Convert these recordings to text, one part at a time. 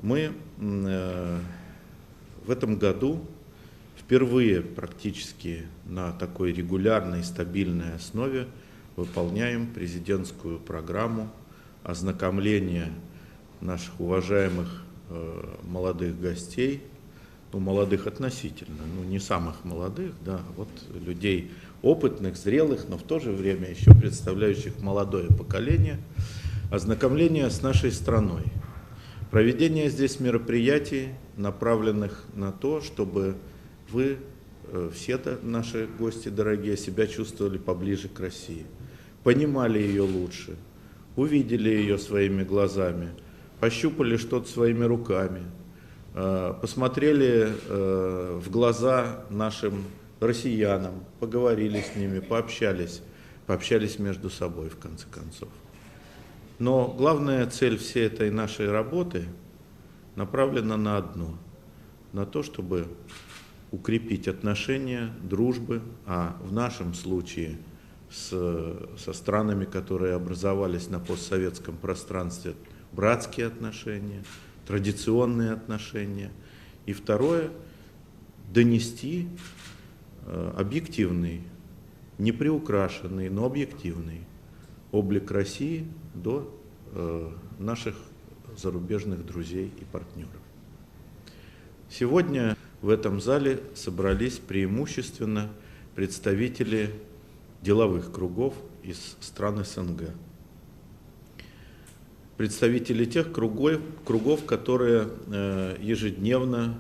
Мы в этом году впервые практически на такой регулярной, стабильной основе выполняем президентскую программу ознакомления наших уважаемых молодых гостей, молодых относительно, не самых молодых, да, вот людей опытных, зрелых, но в то же время еще представляющих молодое поколение, ознакомление с нашей страной. Проведение здесь мероприятий, направленных на то, чтобы вы, все наши гости дорогие, себя чувствовали поближе к России, понимали ее лучше, увидели ее своими глазами, пощупали что-то своими руками, посмотрели в глаза нашим россиянам, поговорили с ними, пообщались между собой в конце концов. Но главная цель всей этой нашей работы направлена на одно, на то, чтобы укрепить отношения, дружбы, а в нашем случае со странами, которые образовались на постсоветском пространстве, братские отношения, традиционные отношения. И второе, донести объективный, не приукрашенный, но объективный облик России до наших зарубежных друзей и партнеров. Сегодня в этом зале собрались преимущественно представители деловых кругов из стран СНГ. Представители тех кругов, которые ежедневно,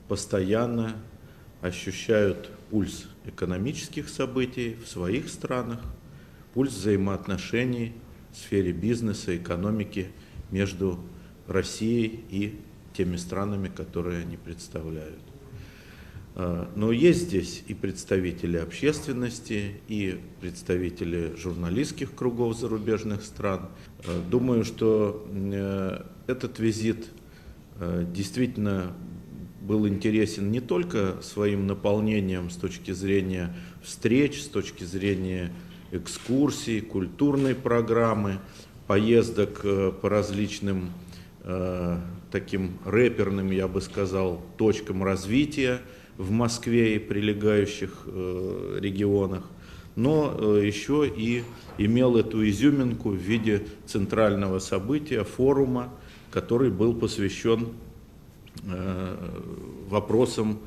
постоянно ощущают пульс экономических событий в своих странах, пульс взаимоотношений в сфере бизнеса, экономики между Россией и теми странами, которые они представляют. Но есть здесь и представители общественности, и представители журналистских кругов зарубежных стран. Думаю, что этот визит действительно был интересен не только своим наполнением с точки зрения встреч, с точки зрения экскурсий, культурной программы, поездок по различным таким рэперным, я бы сказал, точкам развития в Москве и прилегающих регионах, но еще и имел эту изюминку в виде центрального события, форума, который был посвящен вопросам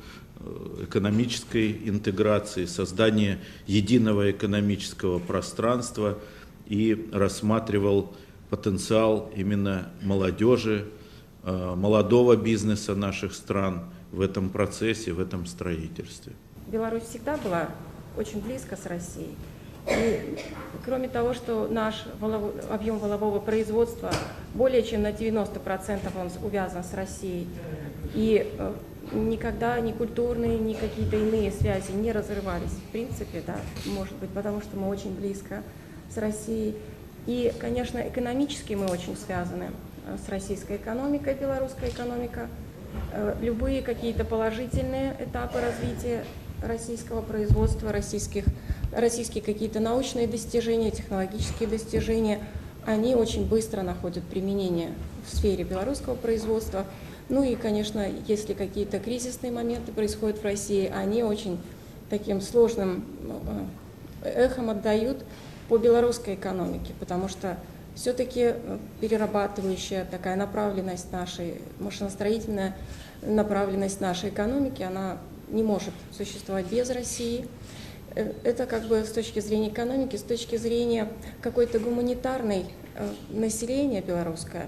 экономической интеграции, создания единого экономического пространства и рассматривал потенциал именно молодежи, молодого бизнеса наших стран в этом процессе, в этом строительстве. Беларусь всегда была очень близко с Россией. И кроме того, что наш объем валового производства более чем на 90% он увязан с Россией, и никогда ни культурные, ни какие-то иные связи не разрывались, в принципе, да, может быть, потому что мы очень близко с Россией. И, конечно, экономически мы очень связаны с российской экономикой, белорусская экономика. Любые какие-то положительные этапы развития российского производства, российские какие-то научные достижения, технологические достижения, они очень быстро находят применение в сфере белорусского производства. Ну и, конечно, если какие-то кризисные моменты происходят в России, они очень таким сложным эхом отдают по белорусской экономике, потому что все-таки перерабатывающая такая направленность нашей, машиностроительная направленность нашей экономики, она не может существовать без России. Это как бы с точки зрения экономики, с точки зрения какой-то гуманитарной населения белорусское,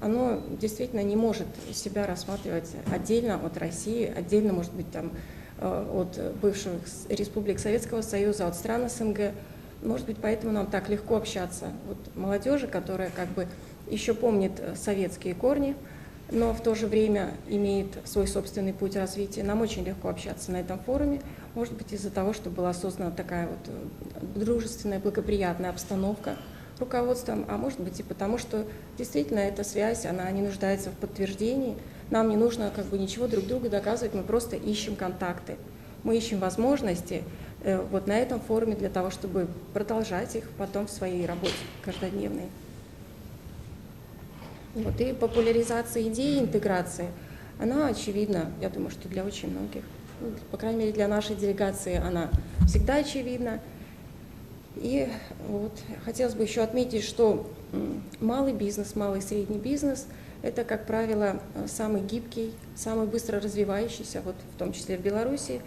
оно действительно не может себя рассматривать отдельно от России, отдельно, может быть, там, от бывших республик Советского Союза, от стран СНГ. Может быть, поэтому нам так легко общаться. Вот молодежи, которая как бы еще помнит советские корни, но в то же время имеет свой собственный путь развития. Нам очень легко общаться на этом форуме, может быть, из-за того, что была создана такая вот дружественная, благоприятная обстановка руководством, а может быть и потому, что действительно эта связь, она не нуждается в подтверждении. Нам не нужно как бы ничего друг другу доказывать, мы просто ищем контакты, мы ищем возможности вот на этом форуме для того, чтобы продолжать их потом в своей работе каждодневной. Вот, и популяризация идеи интеграции, она очевидна, я думаю, что для очень многих. Ну, по крайней мере, для нашей делегации она всегда очевидна. И вот хотелось бы еще отметить, что малый бизнес, малый и средний бизнес – это, как правило, самый гибкий, самый быстро развивающийся, вот в том числе в Беларуси.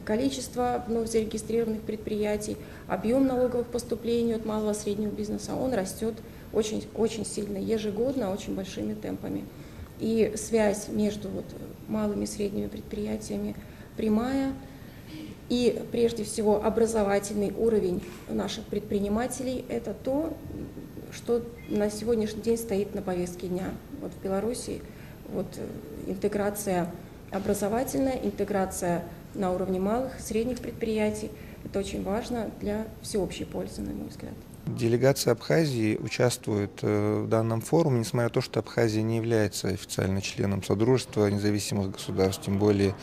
Количество вновь зарегистрированных предприятий, объем налоговых поступлений от малого и среднего бизнеса, он растет очень, очень сильно, ежегодно, очень большими темпами. И связь между вот малыми и средними предприятиями прямая. И прежде всего образовательный уровень наших предпринимателей – это то, что на сегодняшний день стоит на повестке дня. Вот в Беларуси вот интеграция образовательная, интеграция на уровне малых, средних предприятий – это очень важно для всеобщей пользы, на мой взгляд. Делегация Абхазии участвует в данном форуме, несмотря на то, что Абхазия не является официально членом Содружества независимых государств, тем более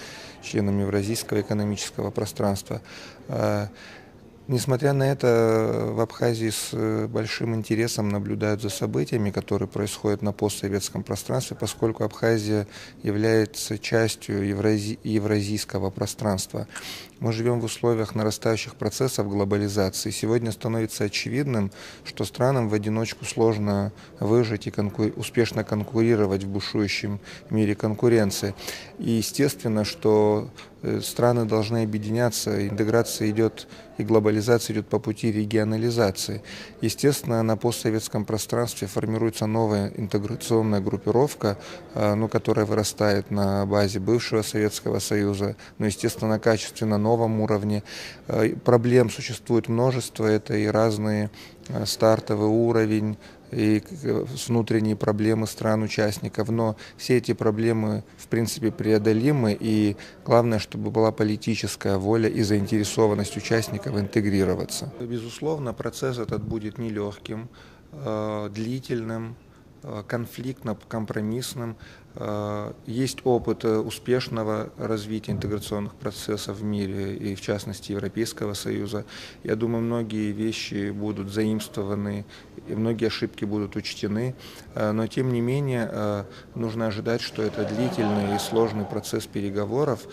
членом Евразийского экономического пространства. Несмотря на это, в Абхазии с большим интересом наблюдают за событиями, которые происходят на постсоветском пространстве, поскольку Абхазия является частью евразийского пространства. Мы живем в условиях нарастающих процессов глобализации. Сегодня становится очевидным, что странам в одиночку сложно выжить и успешно конкурировать в бушующем мире конкуренции. И естественно, что страны должны объединяться, интеграция идет и глобализация идет по пути регионализации. Естественно, на постсоветском пространстве формируется новая интеграционная группировка, которая вырастает на базе бывшего Советского Союза, но, естественно, на качественно новом уровне. Проблем существует множество, это и разные стартовый уровень, и внутренние проблемы стран-участников, но все эти проблемы в принципе преодолимы, и главное, чтобы была политическая воля и заинтересованность участников интегрироваться. Безусловно, процесс этот будет нелегким, длительным, конфликтным, компромиссным. Есть опыт успешного развития интеграционных процессов в мире, и в частности Европейского Союза. Я думаю, многие вещи будут заимствованы, и многие ошибки будут учтены, но тем не менее нужно ожидать, что это длительный и сложный процесс переговоров,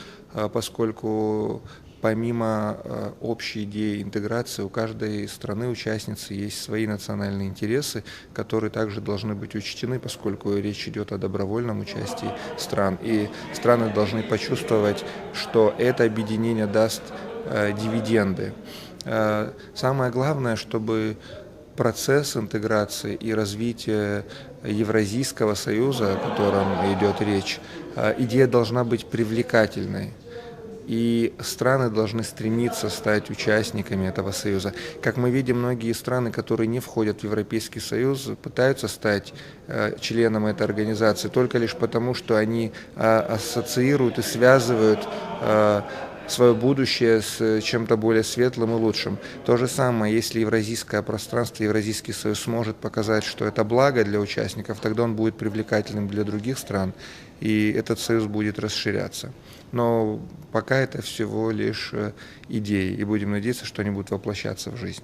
поскольку помимо общей идеи интеграции у каждой страны-участницы есть свои национальные интересы, которые также должны быть учтены, поскольку речь идет о добровольном участии стран. И страны должны почувствовать, что это объединение даст дивиденды. Самое главное, чтобы процесс интеграции и развития Евразийского союза, о котором идет речь, идея должна быть привлекательной. И страны должны стремиться стать участниками этого союза. Как мы видим, многие страны, которые не входят в Европейский Союз, пытаются стать членом этой организации только лишь потому, что они ассоциируют и связывают свое будущее с чем-то более светлым и лучшим. То же самое, если Евразийское пространство, Евразийский союз сможет показать, что это благо для участников, тогда он будет привлекательным для других стран, и этот союз будет расширяться. Но пока это всего лишь идеи, и будем надеяться, что они будут воплощаться в жизнь.